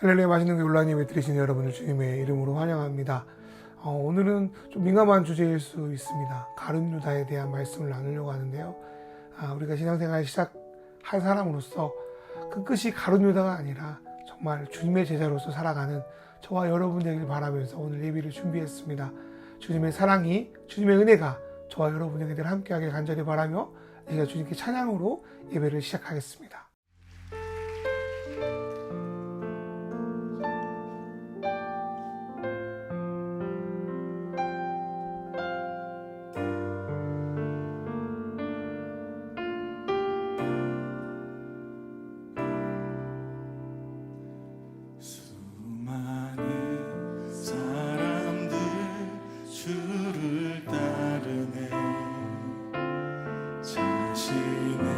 할렐루야. 맛있는 게 온라인 예배 드리시는 여러분을 주님의 이름으로 환영합니다. 오늘은 좀 민감한 주제일 수 있습니다. 가룟 유다에 대한 말씀을 나누려고 하는데요. 우리가 신앙생활 시작한 사람으로서 그 끝이 가룟 유다가 아니라 정말 주님의 제자로서 살아가는 저와 여러분 되길 바라면서 오늘 예배를 준비했습니다. 주님의 사랑이, 주님의 은혜가 저와 여러분에게 늘 함께하길 간절히 바라며 제가 주님께 찬양으로 예배를 시작하겠습니다. 수많은 사람들 주를 따르네. 자신의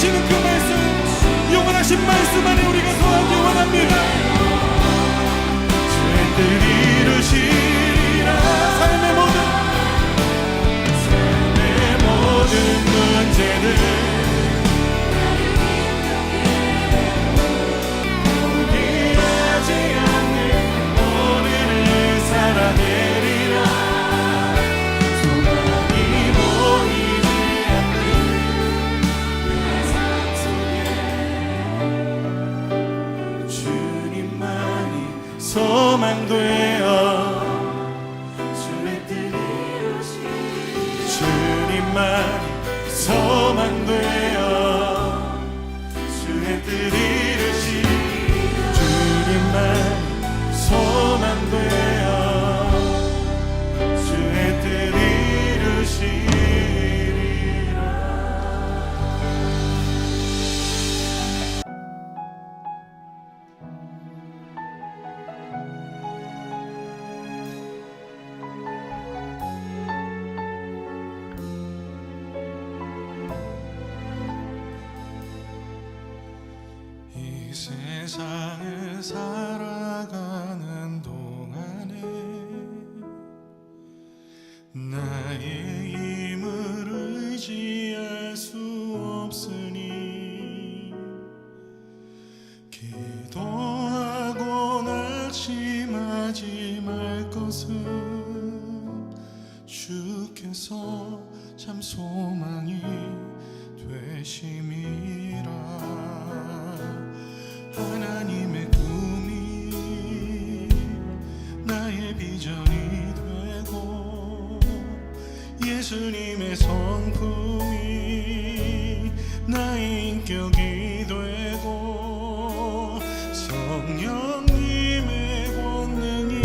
주시는 그 말씀, 영원하신 말씀 안에 우리가 거하기 원합니다. 주의 뜻 이루시리라. 삶의 모든 문제는 포기하지 않는 오늘을 살아내리라. 소망이 보이지 않는 내 삶 속에 주님만이 소망되어 주의 뜻 이루시리라. 주님만이 소망되어 주의 뜻 이루시리라. 주님만이 소망되어 주의 뜻 이루시리라. 이 세상을 살아가는 동안에 나의 힘을 의지할 수 없으니 기도하고 낙심하지 말 것은 주께서 참 소망이 되심이라. 하나님의 꿈이 나의 비전이 되고 예수님의 성품이 나의 인격이 되고 성령님의 권능이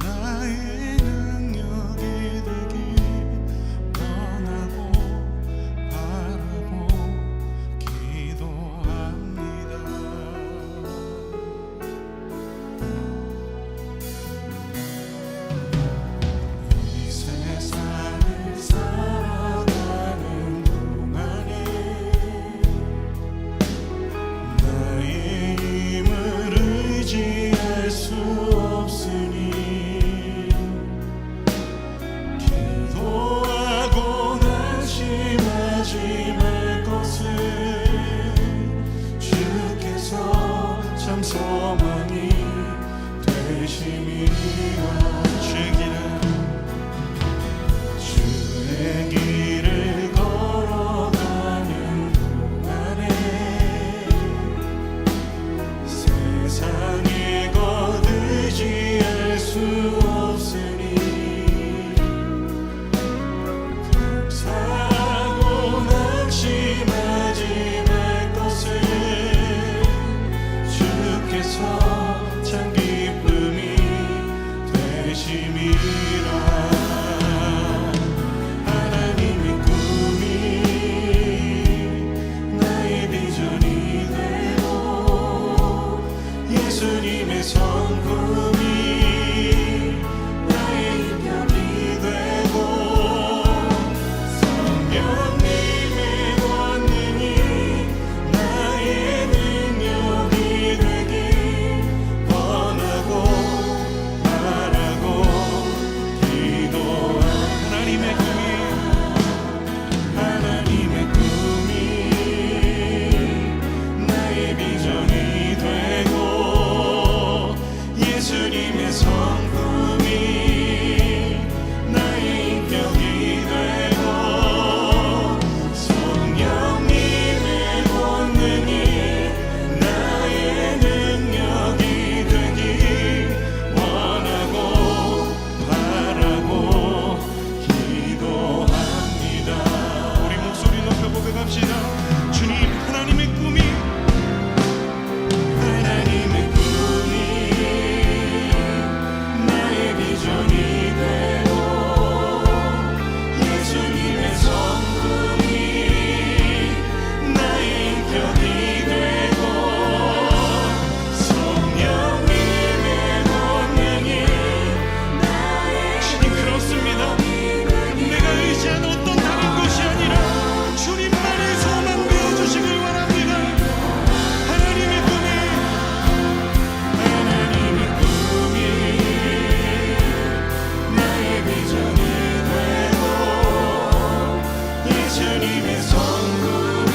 나의 능력이 되길 원하고 바라고 기도합니다. 이 세상을 살아가는 동안에 나의 힘을 의지할 수 없으니 기도하고 낙심하지 말 것은 주께서 참 소망이 되심이라. 주의 길을 걸어가는 동안에 세상의 것 의지할 수 없으니 감사하고 낙심하지 말 것을 주께서 참 기쁨이 되심이라. 하나님의 꿈이 나의 비전이 되고 예수님의 성품이 나의 인격이 되고 성령님의 권능이 나의 능력이 되길 원하고 바라고 기도한 하나님의 꿈이 나의 비전이 되고 예수님의 성품이 나의 인격이 되고 예수님의 성품이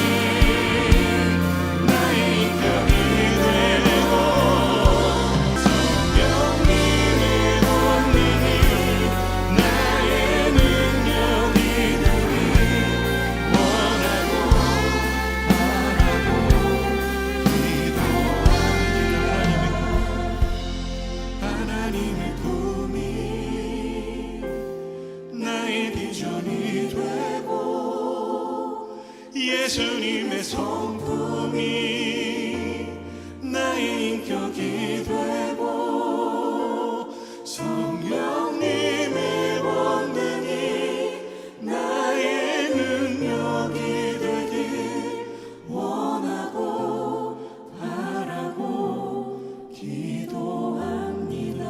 나의 인격이 되고 성령님의 권능이 나의 능력이 되기 원하고 바라고 기도합니다. 하나님의 꿈이 나의 비전이 되고 예수님의 성품이 나의 인격이 되고 성령님의 권능이 나의 능력이 되길 원하고 바라고 기도합니다.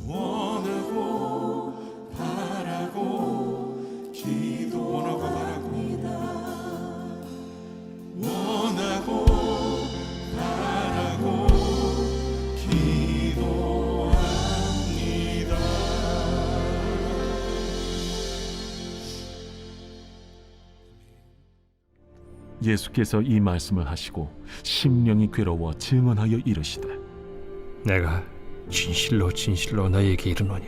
원하고 바라고 기도합니다. 원하고 바라고 기도합니다. 예수께서 이 말씀을 하시고 심령이 괴로워 증언하여 이르시되 내가 진실로 진실로 너희에게 이르노니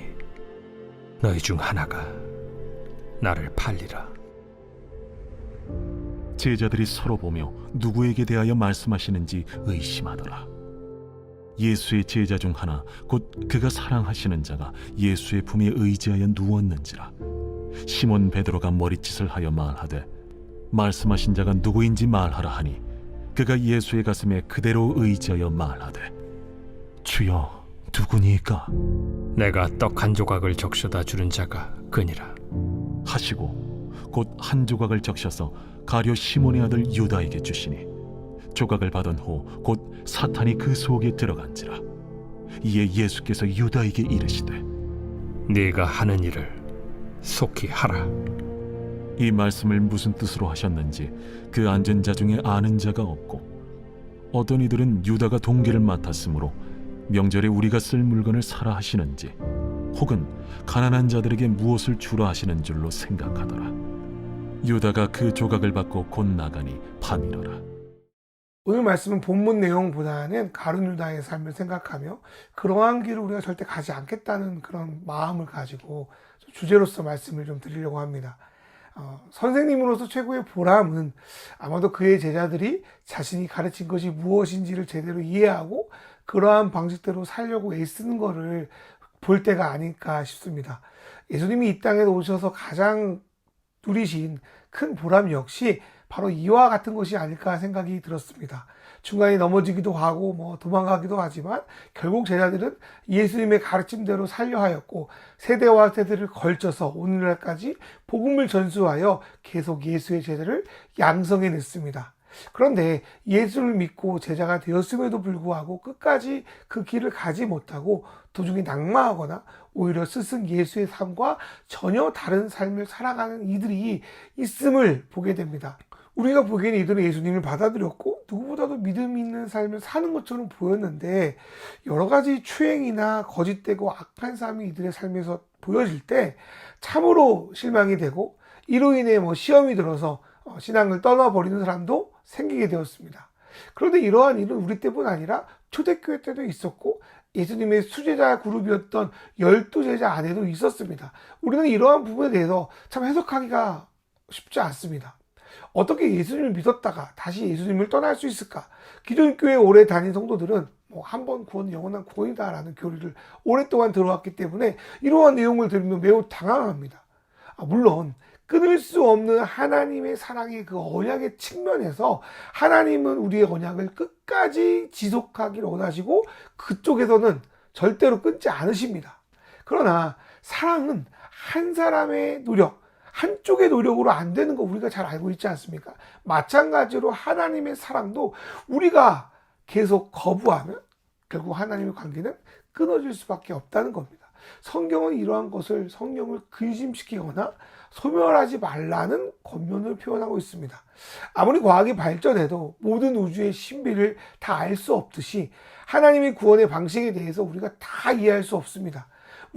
너희 중 하나가 나를 팔리라. 제자들이 서로 보며 누구에게 대하여 말씀하시는지 의심하더라. 예수의 제자 중 하나 곧 그가 사랑하시는 자가 예수의 품에 의지하여 누웠는지라. 시몬 베드로가 머리짓을 하여 말하되 말씀하신 자가 누구인지 말하라 하니 그가 예수의 가슴에 그대로 의지하여 말하되 주여 누구니까 내가 떡 한 조각을 적셔다 주는 자가 그니라. 하시고 곧 한 조각을 적셔서 가룟 시몬의 아들 유다에게 주시니 조각을 받은 후 곧 사탄이 그 속에 들어간지라. 이에 예수께서 유다에게 이르시되 네가 하는 일을 속히 하라. 이 말씀을 무슨 뜻으로 하셨는지 그 앉은 자 중에 아는 자가 없고 어떤 이들은 유다가 동기를 맡았으므로 명절에 우리가 쓸 물건을 사라 하시는지 혹은 가난한 자들에게 무엇을 주라 하시는 줄로 생각하더라. 유다가 그 조각을 받고 곧 나가니 밤이러라. 오늘 말씀은 본문 내용보다는 가룟 유다의 삶을 생각하며 그러한 길을 우리가 절대 가지 않겠다는 그런 마음을 가지고 주제로서 말씀을 좀 드리려고 합니다. 선생님으로서 최고의 보람은 아마도 그의 제자들이 자신이 가르친 것이 무엇인지를 제대로 이해하고 그러한 방식대로 살려고 애쓰는 것을 볼 때가 아닐까 싶습니다. 예수님이 이 땅에 오셔서 가장 누리신 큰 보람 역시 바로 이와 같은 것이 아닐까 생각이 들었습니다. 중간에 넘어지기도 하고 도망가기도 하지만 결국 제자들은 예수님의 가르침대로 살려 하였고 세대와 세대를 걸쳐서 오늘날까지 복음을 전수하여 계속 예수의 제자를 양성해냈습니다. 그런데 예수를 믿고 제자가 되었음에도 불구하고 끝까지 그 길을 가지 못하고 도중에 낙마하거나 오히려 스승 예수의 삶과 전혀 다른 삶을 살아가는 이들이 있음을 보게 됩니다. 우리가 보기에는 이들은 예수님을 받아들였고 누구보다도 믿음 있는 삶을 사는 것처럼 보였는데 여러 가지 추행이나 거짓되고 악한 삶이 이들의 삶에서 보여질 때 참으로 실망이 되고 이로 인해 시험이 들어서 신앙을 떠나버리는 사람도 생기게 되었습니다. 그런데 이러한 일은 우리 때뿐 아니라 초대교회 때도 있었고 예수님의 수제자 그룹이었던 12제자 안에도 있었습니다. 우리는 이러한 부분에 대해서 참 해석하기가 쉽지 않습니다. 어떻게 예수님을 믿었다가 다시 예수님을 떠날 수 있을까? 기존 교회 오래 다닌 성도들은 한 번 구원은 영원한 구원이다라는 교리를 오랫동안 들어왔기 때문에 이러한 내용을 들으면 매우 당황합니다. 물론 끊을 수 없는 하나님의 사랑의 그 언약의 측면에서 하나님은 우리의 언약을 끝까지 지속하기를 원하시고 그쪽에서는 절대로 끊지 않으십니다. 그러나 사랑은 한 사람의 노력, 한쪽의 노력으로 안 되는 거 우리가 잘 알고 있지 않습니까? 마찬가지로 하나님의 사랑도 우리가 계속 거부하면 결국 하나님의 관계는 끊어질 수밖에 없다는 겁니다. 성경은 이러한 것을 성령을 근심시키거나 소멸하지 말라는 권면을 표현하고 있습니다. 아무리 과학이 발전해도 모든 우주의 신비를 다 알 수 없듯이 하나님의 구원의 방식에 대해서 우리가 다 이해할 수 없습니다.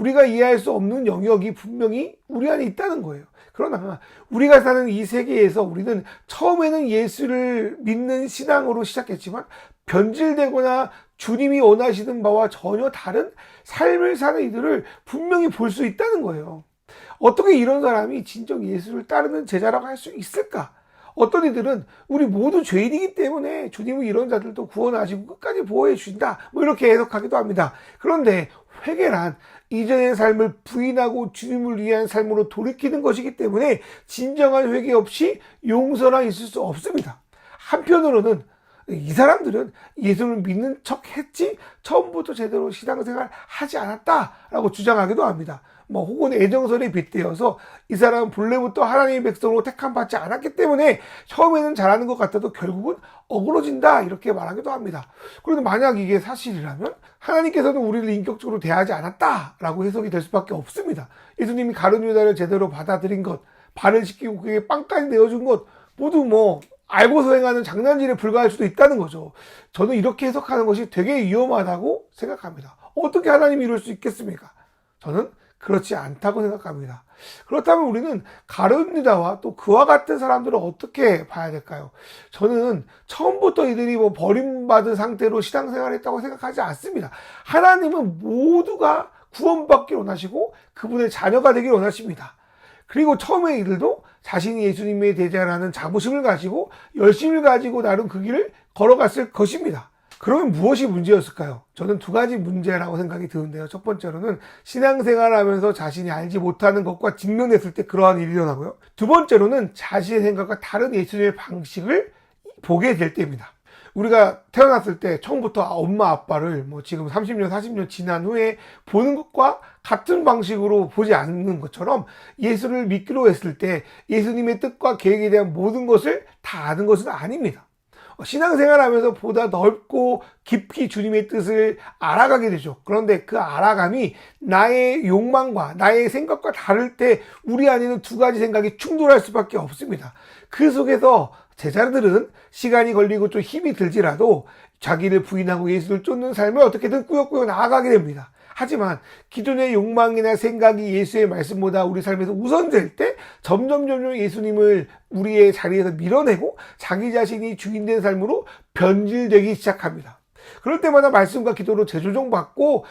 우리가 이해할 수 없는 영역이 분명히 우리 안에 있다는 거예요. 그러나 우리가 사는 이 세계에서 우리는 처음에는 예수를 믿는 신앙으로 시작했지만 변질되거나 주님이 원하시는 바와 전혀 다른 삶을 사는 이들을 분명히 볼 수 있다는 거예요. 어떻게 이런 사람이 진정 예수를 따르는 제자라고 할 수 있을까? 어떤 이들은 우리 모두 죄인이기 때문에 주님은 이런 자들도 구원하시고 끝까지 보호해 주신다, 뭐 이렇게 해석하기도 합니다. 그런데 회개란 이전의 삶을 부인하고 주님을 위한 삶으로 돌이키는 것이기 때문에 진정한 회개 없이 용서나 있을 수 없습니다. 한편으로는 이 사람들은 예수를 믿는 척 했지 처음부터 제대로 신앙생활 하지 않았다라고 주장하기도 합니다. 혹은 애정설에 빗대어서 이 사람은 본래부터 하나님의 백성으로 택함받지 않았기 때문에 처음에는 잘하는 것 같아도 결국은 어그러진다, 이렇게 말하기도 합니다. 그런데 만약 이게 사실이라면 하나님께서는 우리를 인격적으로 대하지 않았다라고 해석이 될 수밖에 없습니다. 예수님이 가룟 유다를 제대로 받아들인 것, 발을 씻기고 그에게 빵까지 내어준 것 모두 알고서 행하는 장난질에 불과할 수도 있다는 거죠. 저는 이렇게 해석하는 것이 되게 위험하다고 생각합니다. 어떻게 하나님이 이럴 수 있겠습니까? 저는 그렇지 않다고 생각합니다. 그렇다면 우리는 가룟 유다와 또 그와 같은 사람들을 어떻게 봐야 될까요? 저는 처음부터 이들이 버림받은 상태로 신앙생활을 했다고 생각하지 않습니다. 하나님은 모두가 구원받기를 원하시고 그분의 자녀가 되기를 원하십니다. 그리고 처음에 이들도 자신이 예수님의 제자라는 자부심을 가지고 열심을 가지고 나름 그 길을 걸어갔을 것입니다. 그러면 무엇이 문제였을까요? 저는 두 가지 문제라고 생각이 드는데요. 첫 번째로는 신앙생활하면서 자신이 알지 못하는 것과 직면했을 때 그러한 일이 일어나고요. 두 번째로는 자신의 생각과 다른 예수님의 방식을 보게 될 때입니다. 우리가 태어났을 때 처음부터 엄마 아빠를 지금 30년 40년 지난 후에 보는 것과 같은 방식으로 보지 않는 것처럼 예수를 믿기로 했을 때 예수님의 뜻과 계획에 대한 모든 것을 다 아는 것은 아닙니다. 신앙생활하면서 보다 넓고 깊이 주님의 뜻을 알아가게 되죠. 그런데 그 알아감이 나의 욕망과 나의 생각과 다를 때 우리 안에는 두 가지 생각이 충돌할 수밖에 없습니다. 그 속에서 제자들은 시간이 걸리고 좀 힘이 들지라도 자기를 부인하고 예수를 쫓는 삶을 어떻게든 꾸역꾸역 나아가게 됩니다. 하지만 기존의 욕망이나 생각이 예수의 말씀보다 우리 삶에서 우선될 때 점점 예수님을 우리의 자리에서 밀어내고 자기 자신이 주인된 삶으로 변질되기 시작합니다. 그럴 때마다 말씀과 기도로 재조정받고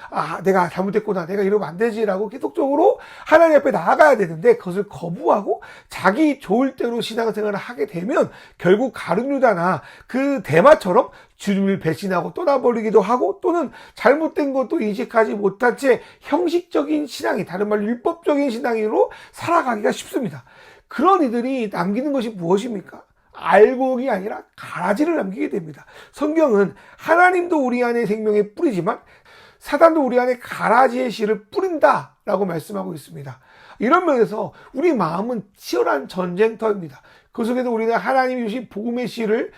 내가 잘못했구나, 내가 이러면 안 되지라고 계속적으로 하나님 앞에 나아가야 되는데 그것을 거부하고 자기 좋을 대로 신앙생활을 하게 되면 결국 가룟 유다나 그 대마처럼 주님을 배신하고 떠나버리기도 하고 또는 잘못된 것도 인식하지 못한 채 형식적인 신앙이, 다른 말로 율법적인 신앙으로 살아가기가 쉽습니다. 그런 이들이 남기는 것이 무엇입니까? 알곡이 아니라 가라지를 남기게 됩니다. 성경은 하나님도 우리 안에 생명의 뿌리지만 사단도 우리 안에 가라지의 씨를 뿌린다라고 말씀하고 있습니다. 이런 면에서 우리 마음은 치열한 전쟁터입니다. 그 속에서 우리는 하나님이 주신 복음의 씨를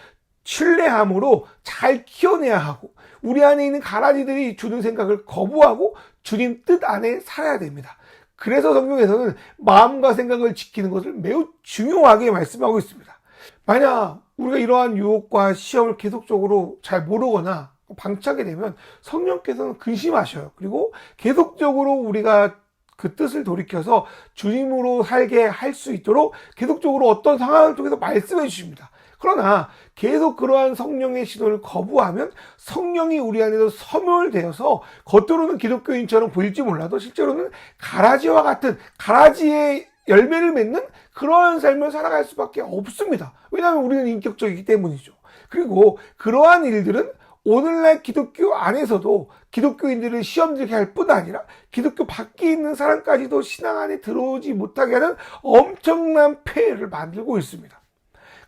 신뢰함으로 잘 키워내야 하고 우리 안에 있는 가라지들이 주는 생각을 거부하고 주님 뜻 안에 살아야 됩니다. 그래서 성경에서는 마음과 생각을 지키는 것을 매우 중요하게 말씀하고 있습니다. 만약 우리가 이러한 유혹과 시험을 계속적으로 잘 모르거나 방치하게 되면 성령께서는 근심하셔요. 그리고 계속적으로 우리가 그 뜻을 돌이켜서 주님으로 살게 할 수 있도록 계속적으로 어떤 상황을 통해서 말씀해 주십니다. 그러나 계속 그러한 성령의 시도를 거부하면 성령이 우리 안에서 소멸되어서 겉으로는 기독교인처럼 보일지 몰라도 실제로는 가라지와 같은 가라지의 열매를 맺는 그러한 삶을 살아갈 수밖에 없습니다. 왜냐하면 우리는 인격적이기 때문이죠. 그리고 그러한 일들은 오늘날 기독교 안에서도 기독교인들을 시험들게 할 뿐 아니라 기독교 밖에 있는 사람까지도 신앙 안에 들어오지 못하게 하는 엄청난 폐해를 만들고 있습니다.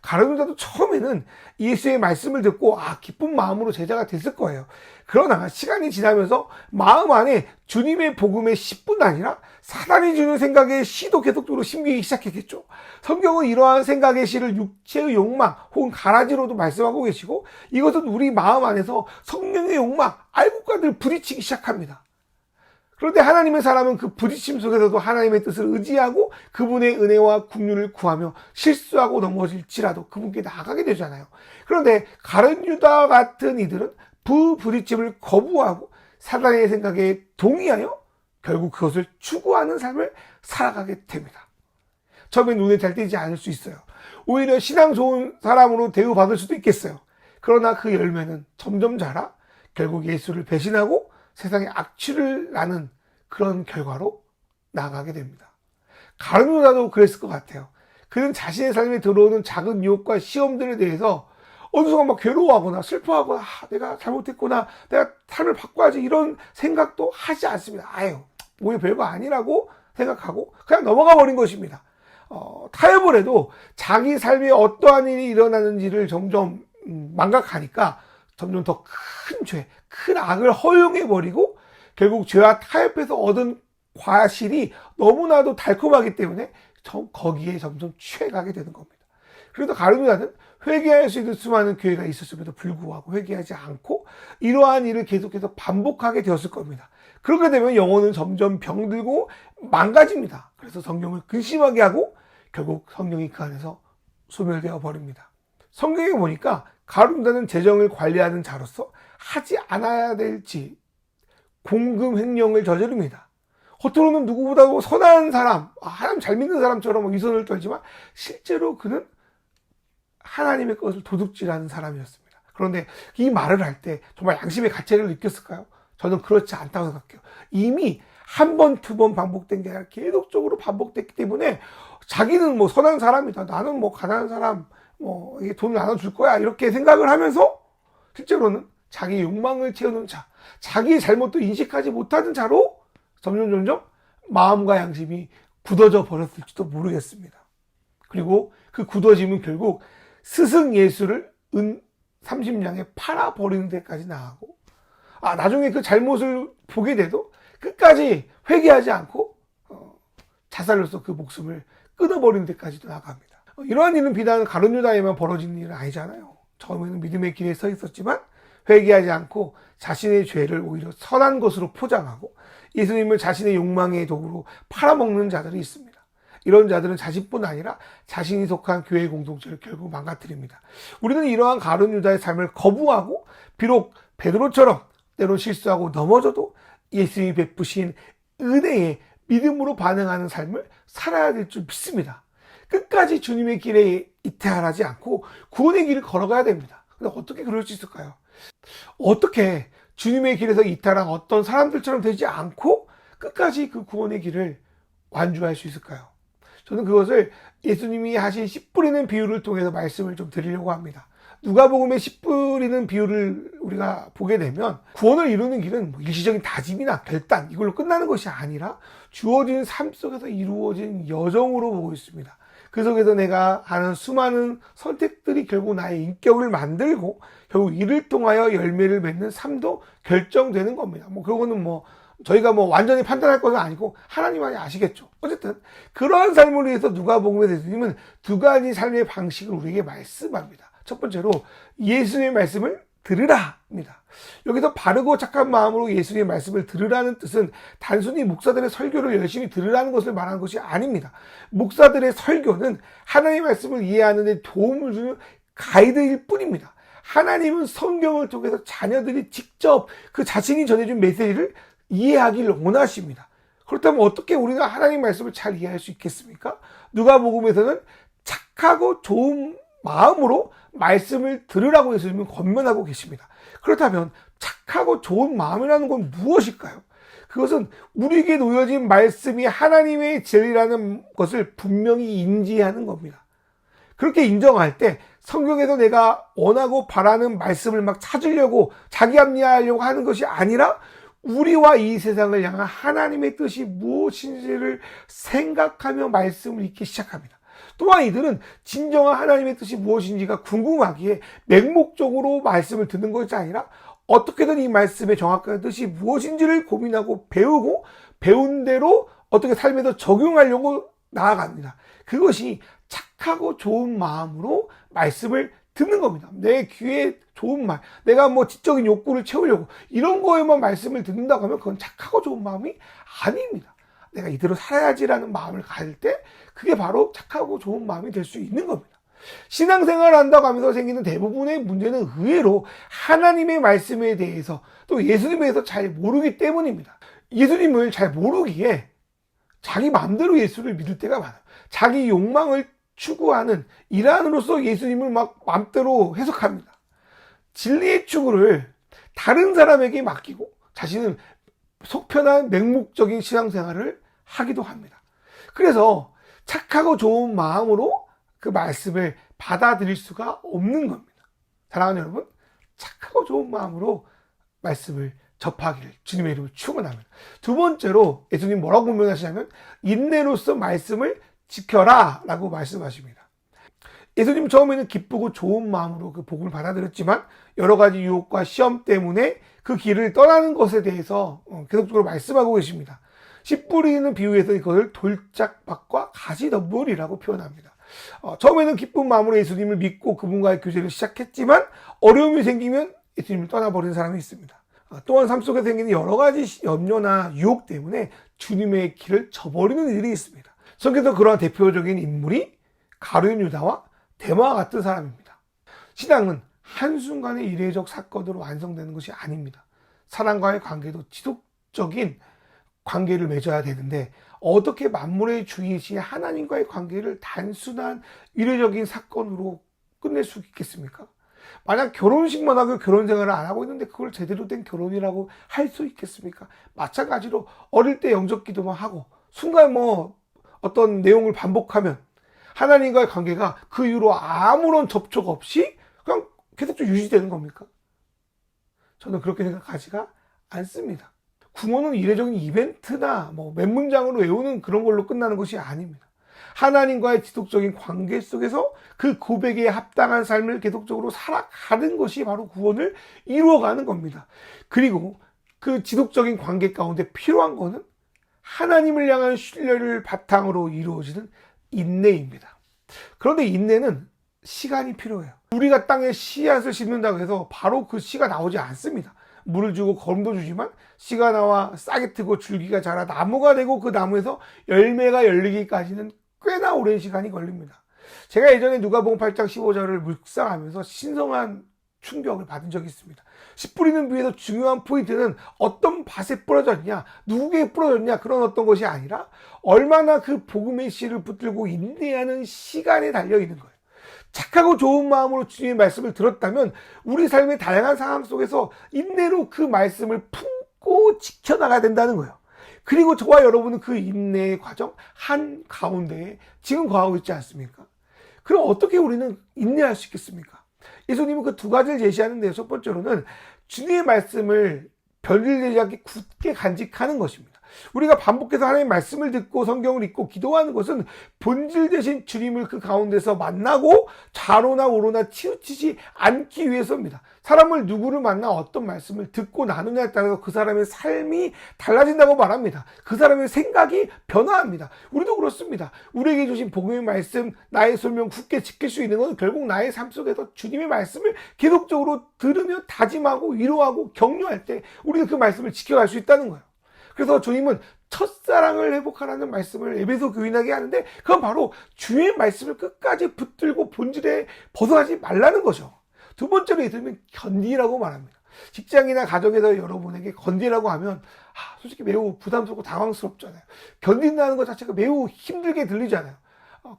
가룟 유다도 처음에는 예수의 말씀을 듣고 기쁜 마음으로 제자가 됐을 거예요. 그러나 시간이 지나면서 마음 안에 주님의 복음의 씨뿐 아니라 사단이 주는 생각의 씨도 계속적으로 심기기 시작했겠죠. 성경은 이러한 생각의 씨를 육체의 욕망 혹은 가라지로도 말씀하고 계시고 이것은 우리 마음 안에서 성령의 욕망, 알곡과를 부딪히기 시작합니다. 그런데 하나님의 사람은 그 부딪힘 속에서도 하나님의 뜻을 의지하고 그분의 은혜와 긍휼을 구하며 실수하고 넘어질지라도 그분께 나아가게 되잖아요. 그런데 가룟 유다 같은 이들은 부딪힘을 거부하고 사단의 생각에 동의하여 결국 그것을 추구하는 삶을 살아가게 됩니다. 처음에 눈에 잘 띄지 않을 수 있어요. 오히려 신앙 좋은 사람으로 대우받을 수도 있겠어요. 그러나 그 열매는 점점 자라 결국 예수를 배신하고 세상에 악취를 나는 그런 결과로 나아가게 됩니다. 가룟 유다도 그랬을 것 같아요. 그는 자신의 삶에 들어오는 작은 유혹과 시험들에 대해서 어느 순간 막 괴로워하거나 슬퍼하거나 내가 잘못했구나, 내가 삶을 바꿔야지 이런 생각도 하지 않습니다. 아유, 뭐 별거 아니라고 생각하고 그냥 넘어가 버린 것입니다. 타협을 해도 자기 삶에 어떠한 일이 일어나는지를 점점 망각하니까 점점 더 큰 죄, 큰 악을 허용해버리고 결국 죄와 타협해서 얻은 과실이 너무나도 달콤하기 때문에 거기에 점점 취해가게 되는 겁니다. 그래서 가룟 유다는 회개할 수 있는 수많은 기회가 있었음에도 불구하고 회개하지 않고 이러한 일을 계속해서 반복하게 되었을 겁니다. 그렇게 되면 영혼은 점점 병들고 망가집니다. 그래서 성경을 근심하게 하고 결국 성령이 그 안에서 소멸되어 버립니다. 성경에 보니까 가룟 유다는 재정을 관리하는 자로서 하지 않아야 될지 공금 횡령을 저지릅니다. 겉으로는 누구보다 선한 사람, 하나님 잘 믿는 사람처럼 위선을 떨지만 실제로 그는 하나님의 것을 도둑질하는 사람이었습니다. 그런데 이 말을 할 때 정말 양심의 가책을 느꼈을까요? 저는 그렇지 않다고 생각해요. 이미 한 번, 두 번 반복된 게 아니라 계속적으로 반복됐기 때문에 자기는 뭐 선한 사람이다, 나는 뭐 가난한 사람, 뭐 이게 돈을 나눠줄 거야 이렇게 생각을 하면서 실제로는 자기 욕망을 채우는 자, 자기의 잘못도 인식하지 못하는 자로 점점 마음과 양심이 굳어져 버렸을지도 모르겠습니다. 그리고 그 굳어짐은 결국 스승 예수를 은 30냥에 팔아버리는 데까지 나가고, 나중에 그 잘못을 보게 돼도 끝까지 회개하지 않고 자살로서 그 목숨을 끊어버리는 데까지도 나갑니다. 이러한 일은 비단 가룟 유다에만 벌어진 일은 아니잖아요. 처음에는 믿음의 길에 서 있었지만 회개하지 않고 자신의 죄를 오히려 선한 것으로 포장하고 예수님을 자신의 욕망의 도구로 팔아먹는 자들이 있습니다. 이런 자들은 자신뿐 아니라 자신이 속한 교회 공동체를 결국 망가뜨립니다. 우리는 이러한 가룟 유다의 삶을 거부하고 비록 베드로처럼 때로 실수하고 넘어져도 예수님이 베푸신 은혜에 믿음으로 반응하는 삶을 살아야 될 줄 믿습니다. 끝까지 주님의 길에 이탈하지 않고 구원의 길을 걸어가야 됩니다. 근데 어떻게 그럴 수 있을까요? 어떻게 주님의 길에서 이탈한 어떤 사람들처럼 되지 않고 끝까지 그 구원의 길을 완주할 수 있을까요? 저는 그것을 예수님이 하신 씨 뿌리는 비유를 통해서 말씀을 좀 드리려고 합니다. 누가복음의 씨 뿌리는 비유를 우리가 보게 되면 구원을 이루는 길은 뭐 일시적인 다짐이나 결단 이걸로 끝나는 것이 아니라 주어진 삶 속에서 이루어진 여정으로 보고 있습니다. 그 속에서 내가 하는 수많은 선택들이 결국 나의 인격을 만들고 결국 이를 통하여 열매를 맺는 삶도 결정되는 겁니다. 그거는 저희가 완전히 판단할 것은 아니고 하나님만이 아시겠죠. 어쨌든 그러한 삶을 위해서 누가복음의 예수님은 두 가지 삶의 방식을 우리에게 말씀합니다. 첫 번째로 예수님의 말씀을 들으라입니다. 여기서 바르고 착한 마음으로 예수님의 말씀을 들으라는 뜻은 단순히 목사들의 설교를 열심히 들으라는 것을 말하는 것이 아닙니다. 목사들의 설교는 하나님의 말씀을 이해하는 데 도움을 주는 가이드일 뿐입니다. 하나님은 성경을 통해서 자녀들이 직접 그 자신이 전해준 메시지를 이해하기를 원하십니다. 그렇다면 어떻게 우리가 하나님 말씀을 잘 이해할 수 있겠습니까? 누가복음에서는 착하고 좋은 마음으로 말씀을 들으라고 예수님은 권면하고 계십니다. 그렇다면 착하고 좋은 마음이라는 건 무엇일까요? 그것은 우리에게 놓여진 말씀이 하나님의 진리라는 것을 분명히 인지하는 겁니다. 그렇게 인정할 때 성경에서 내가 원하고 바라는 말씀을 막 찾으려고 자기 합리화하려고 하는 것이 아니라 우리와 이 세상을 향한 하나님의 뜻이 무엇인지를 생각하며 말씀을 읽기 시작합니다. 또한 이들은 진정한 하나님의 뜻이 무엇인지가 궁금하기에 맹목적으로 말씀을 듣는 것이 아니라 어떻게든 이 말씀의 정확한 뜻이 무엇인지를 고민하고 배우고 배운 대로 어떻게 삶에서 적용하려고 나아갑니다. 그것이 착하고 좋은 마음으로 말씀을 듣는 겁니다. 내 귀에 좋은 말, 내가 지적인 욕구를 채우려고 이런 거에만 말씀을 듣는다고 하면 그건 착하고 좋은 마음이 아닙니다. 내가 이대로 살아야지라는 마음을 가질 때 그게 바로 착하고 좋은 마음이 될 수 있는 겁니다. 신앙생활을 한다고 하면서 생기는 대부분의 문제는 의외로 하나님의 말씀에 대해서 또 예수님에 대해서 잘 모르기 때문입니다. 예수님을 잘 모르기에 자기 마음대로 예수를 믿을 때가 많아요. 자기 욕망을 추구하는 일환으로서 예수님을 막 마음대로 해석합니다. 진리의 추구를 다른 사람에게 맡기고 자신은 속편한 맹목적인 신앙생활을 하기도 합니다. 그래서 착하고 좋은 마음으로 그 말씀을 받아들일 수가 없는 겁니다. 사랑하는 여러분, 착하고 좋은 마음으로 말씀을 접하기를 주님의 이름으로 축원합니다. 두 번째로 예수님 뭐라고 분명하시냐면 인내로서 말씀을 지켜라 라고 말씀하십니다. 예수님 처음에는 기쁘고 좋은 마음으로 그 복음을 받아들였지만 여러 가지 유혹과 시험 때문에 그 길을 떠나는 것에 대해서 계속적으로 말씀하고 계십니다. 씨 뿌리는 비유에서 이것을 돌짝밭과 가지너물이라고 표현합니다. 처음에는 기쁜 마음으로 예수님을 믿고 그분과의 교제를 시작했지만 어려움이 생기면 예수님을 떠나버리는 사람이 있습니다. 또한 삶 속에 생기는 여러 가지 염려나 유혹 때문에 주님의 길을 저버리는 일이 있습니다. 성경에서 그러한 대표적인 인물이 가룟 유다와 데마와 같은 사람입니다. 신앙은 한순간의 이례적 사건으로 완성되는 것이 아닙니다. 사람과의 관계도 지속적인 관계를 맺어야 되는데 어떻게 만물의 주이신 하나님과의 관계를 단순한 이례적인 사건으로 끝낼 수 있겠습니까? 만약 결혼식만 하고 결혼 생활을 안 하고 있는데 그걸 제대로 된 결혼이라고 할 수 있겠습니까? 마찬가지로 어릴 때 영접 기도만 하고 순간 어떤 내용을 반복하면 하나님과의 관계가 그 이후로 아무런 접촉 없이 그냥 계속 유지되는 겁니까? 저는 그렇게 생각하지가 않습니다. 구원은 이례적인 이벤트나 몇 문장으로 외우는 그런 걸로 끝나는 것이 아닙니다. 하나님과의 지속적인 관계 속에서 그 고백에 합당한 삶을 계속적으로 살아가는 것이 바로 구원을 이루어가는 겁니다. 그리고 그 지속적인 관계 가운데 필요한 것은 하나님을 향한 신뢰를 바탕으로 이루어지는 인내입니다. 그런데 인내는 시간이 필요해요. 우리가 땅에 씨앗을 심는다고 해서 바로 그 씨가 나오지 않습니다. 물을 주고 거름도 주지만 씨가 나와 싹이 트고 줄기가 자라 나무가 되고 그 나무에서 열매가 열리기까지는 꽤나 오랜 시간이 걸립니다. 제가 예전에 누가복음 8장 15절을 묵상하면서 신성한 충격을 받은 적이 있습니다. 씨 뿌리는 비유에서 중요한 포인트는 어떤 밭에 뿌려졌냐, 누구에게 뿌려졌냐 그런 어떤 것이 아니라 얼마나 그 복음의 씨를 붙들고 인내하는 시간에 달려있는 거예요. 착하고 좋은 마음으로 주님의 말씀을 들었다면 우리 삶의 다양한 상황 속에서 인내로 그 말씀을 품고 지켜나가야 된다는 거예요. 그리고 저와 여러분은 그 인내의 과정 한가운데에 지금 거하고 있지 않습니까? 그럼 어떻게 우리는 인내할 수 있겠습니까? 예수님은 그 두 가지를 제시하는데요. 첫 번째로는 주님의 말씀을 변질되지 않게 굳게 간직하는 것입니다. 우리가 반복해서 하나님의 말씀을 듣고 성경을 읽고 기도하는 것은 본질 되신 주님을 그 가운데서 만나고 좌로나 우로나 치우치지 않기 위해서입니다. 사람을 누구를 만나 어떤 말씀을 듣고 나누냐에 따라서 그 사람의 삶이 달라진다고 말합니다. 그 사람의 생각이 변화합니다. 우리도 그렇습니다. 우리에게 주신 복음의 말씀, 나의 설명 굳게 지킬 수 있는 것은 결국 나의 삶 속에서 주님의 말씀을 계속적으로 들으며 다짐하고 위로하고 격려할 때 우리는 그 말씀을 지켜갈 수 있다는 거예요. 그래서 주님은 첫사랑을 회복하라는 말씀을 에베소 교인에게 하는데 그건 바로 주의 말씀을 끝까지 붙들고 본질에 벗어나지 말라는 거죠. 두 번째로 예수님은 견디라고 말합니다. 직장이나 가정에서 여러분에게 견디라고 하면 솔직히 매우 부담스럽고 당황스럽잖아요. 견딘다는 것 자체가 매우 힘들게 들리잖아요.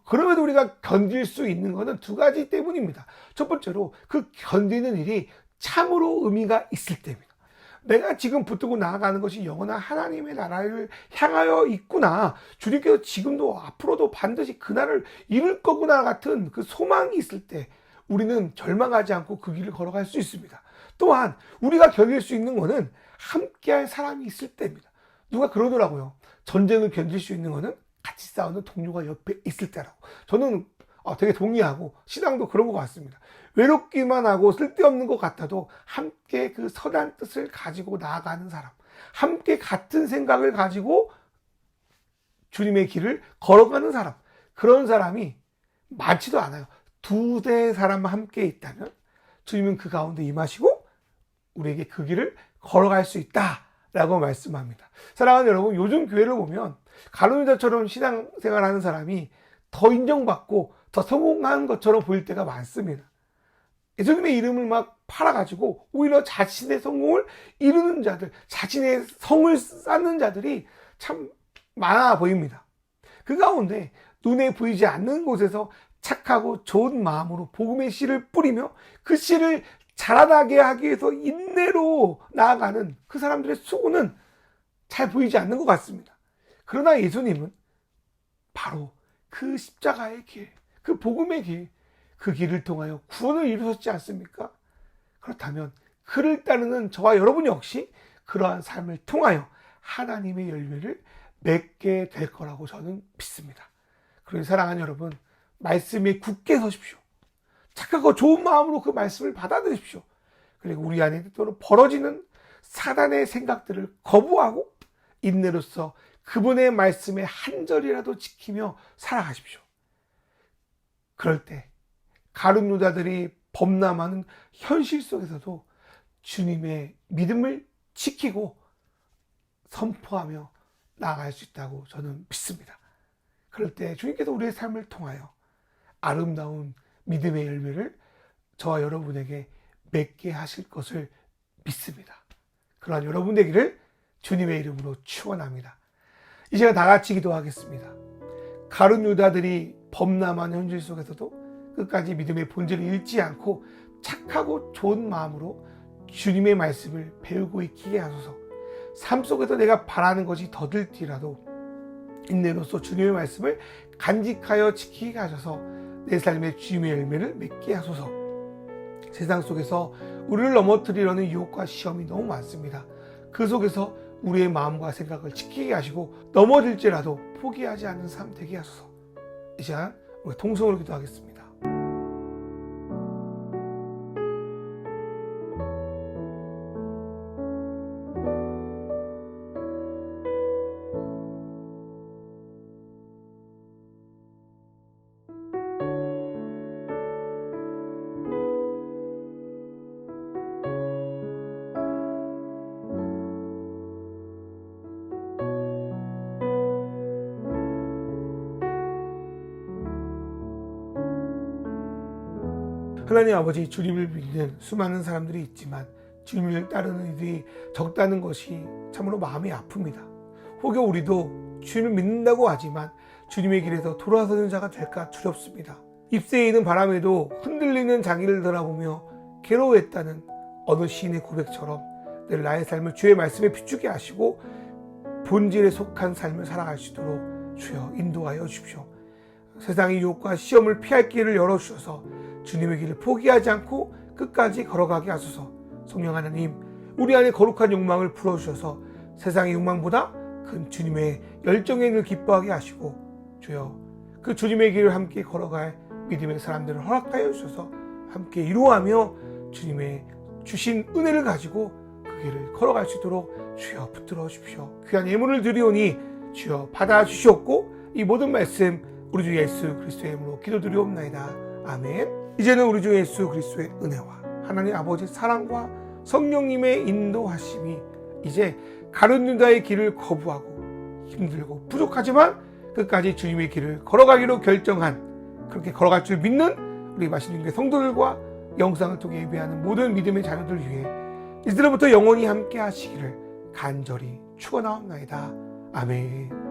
그럼에도 우리가 견딜 수 있는 것은 두 가지 때문입니다. 첫 번째로 그 견디는 일이 참으로 의미가 있을 때입니다. 내가 지금 붙들고 나아가는 것이 영원한 하나님의 나라를 향하여 있구나. 주님께서 지금도 앞으로도 반드시 그날을 이룰 거구나 같은 그 소망이 있을 때 우리는 절망하지 않고 그 길을 걸어갈 수 있습니다. 또한 우리가 견딜 수 있는 것은 함께할 사람이 있을 때입니다. 누가 그러더라고요. 전쟁을 견딜 수 있는 것은 같이 싸우는 동료가 옆에 있을 때라고. 저는 되게 동의하고 신앙도 그런 것 같습니다. 외롭기만 하고 쓸데없는 것 같아도 함께 그 선한 뜻을 가지고 나아가는 사람, 함께 같은 생각을 가지고 주님의 길을 걸어가는 사람, 그런 사람이 많지도 않아요. 두세 사람만 함께 있다면 주님은 그 가운데 임하시고 우리에게 그 길을 걸어갈 수 있다라고 말씀합니다. 사랑하는 여러분, 요즘 교회를 보면 가룟 유다처럼 신앙생활하는 사람이 더 인정받고 더 성공한 것처럼 보일 때가 많습니다. 예수님의 이름을 막 팔아가지고 오히려 자신의 성공을 이루는 자들, 자신의 성을 쌓는 자들이 참 많아 보입니다. 그 가운데 눈에 보이지 않는 곳에서 착하고 좋은 마음으로 복음의 씨를 뿌리며 그 씨를 자라나게 하기 위해서 인내로 나아가는 그 사람들의 수고는 잘 보이지 않는 것 같습니다. 그러나 예수님은 바로 그 십자가의 길, 그 복음의 길, 그 길을 통하여 구원을 이루셨지 않습니까? 그렇다면 그를 따르는 저와 여러분 역시 그러한 삶을 통하여 하나님의 열매를 맺게 될 거라고 저는 믿습니다. 그러니 사랑하는 여러분, 말씀에 굳게 서십시오. 착하고 좋은 마음으로 그 말씀을 받아들이십시오. 그리고 우리 안에 또는 벌어지는 사단의 생각들을 거부하고 인내로서 그분의 말씀에 한 절이라도 지키며 살아가십시오. 그럴 때 가룟 유다들이 범람하는 현실 속에서도 주님의 믿음을 지키고 선포하며 나아갈 수 있다고 저는 믿습니다. 그럴 때 주님께서 우리의 삶을 통하여 아름다운 믿음의 열매를 저와 여러분에게 맺게 하실 것을 믿습니다. 그러한 여러분 되기를 주님의 이름으로 축원합니다. 이 시간 다 같이 기도하겠습니다. 가룟 유다들이 범람한 현실 속에서도 끝까지 믿음의 본질을 잃지 않고 착하고 좋은 마음으로 주님의 말씀을 배우고 익히게 하소서. 삶 속에서 내가 바라는 것이 더딜지라도 인내로서 주님의 말씀을 간직하여 지키게 하셔서 내 삶의 주님의 열매를 맺게 하소서. 세상 속에서 우리를 넘어뜨리려는 유혹과 시험이 너무 많습니다. 그 속에서 우리의 마음과 생각을 지키게 하시고 넘어질지라도 포기하지 않는 삶 되게 하소서. 이 시간 우리 통성으로 기도하겠습니다. 하나님 아버지, 주님을 믿는 수많은 사람들이 있지만 주님을 따르는 이들이 적다는 것이 참으로 마음이 아픕니다. 혹여 우리도 주님을 믿는다고 하지만 주님의 길에서 돌아서는 자가 될까 두렵습니다. 잎새에 있는 바람에도 흔들리는 자기를 돌아보며 괴로워했다는 어느 시인의 고백처럼 늘 나의 삶을 주의 말씀에 비추게 하시고 본질에 속한 삶을 살아갈 수 있도록 주여 인도하여 주십시오. 세상의 유혹과 시험을 피할 길을 열어주셔서 주님의 길을 포기하지 않고 끝까지 걸어가게 하소서. 성령 하나님, 우리 안에 거룩한 욕망을 풀어주셔서 세상의 욕망보다 큰 주님의 열정의 일을 기뻐하게 하시고 주여 그 주님의 길을 함께 걸어갈 믿음의 사람들을 허락하여 주셔서 함께 이루어가며 주님의 주신 은혜를 가지고 그 길을 걸어갈 수 있도록 주여 붙들어 주십시오. 귀한 예물을 드리오니 주여 받아주시옵고 이 모든 말씀 우리 주 예수 그리스도의 이름으로 기도드리옵나이다. 아멘. 이제는 우리 주 예수 그리스도의 은혜와 하나님 아버지 사랑과 성령님의 인도하심이 이제 가룟 유다의 길을 거부하고 힘들고 부족하지만 끝까지 주님의 길을 걸어가기로 결정한, 그렇게 걸어갈 줄 믿는 우리 마신님의 성도들과 영상을 통해 예배하는 모든 믿음의 자녀들 위해 이들로부터 영원히 함께 하시기를 간절히 축원하옵나이다. 아멘.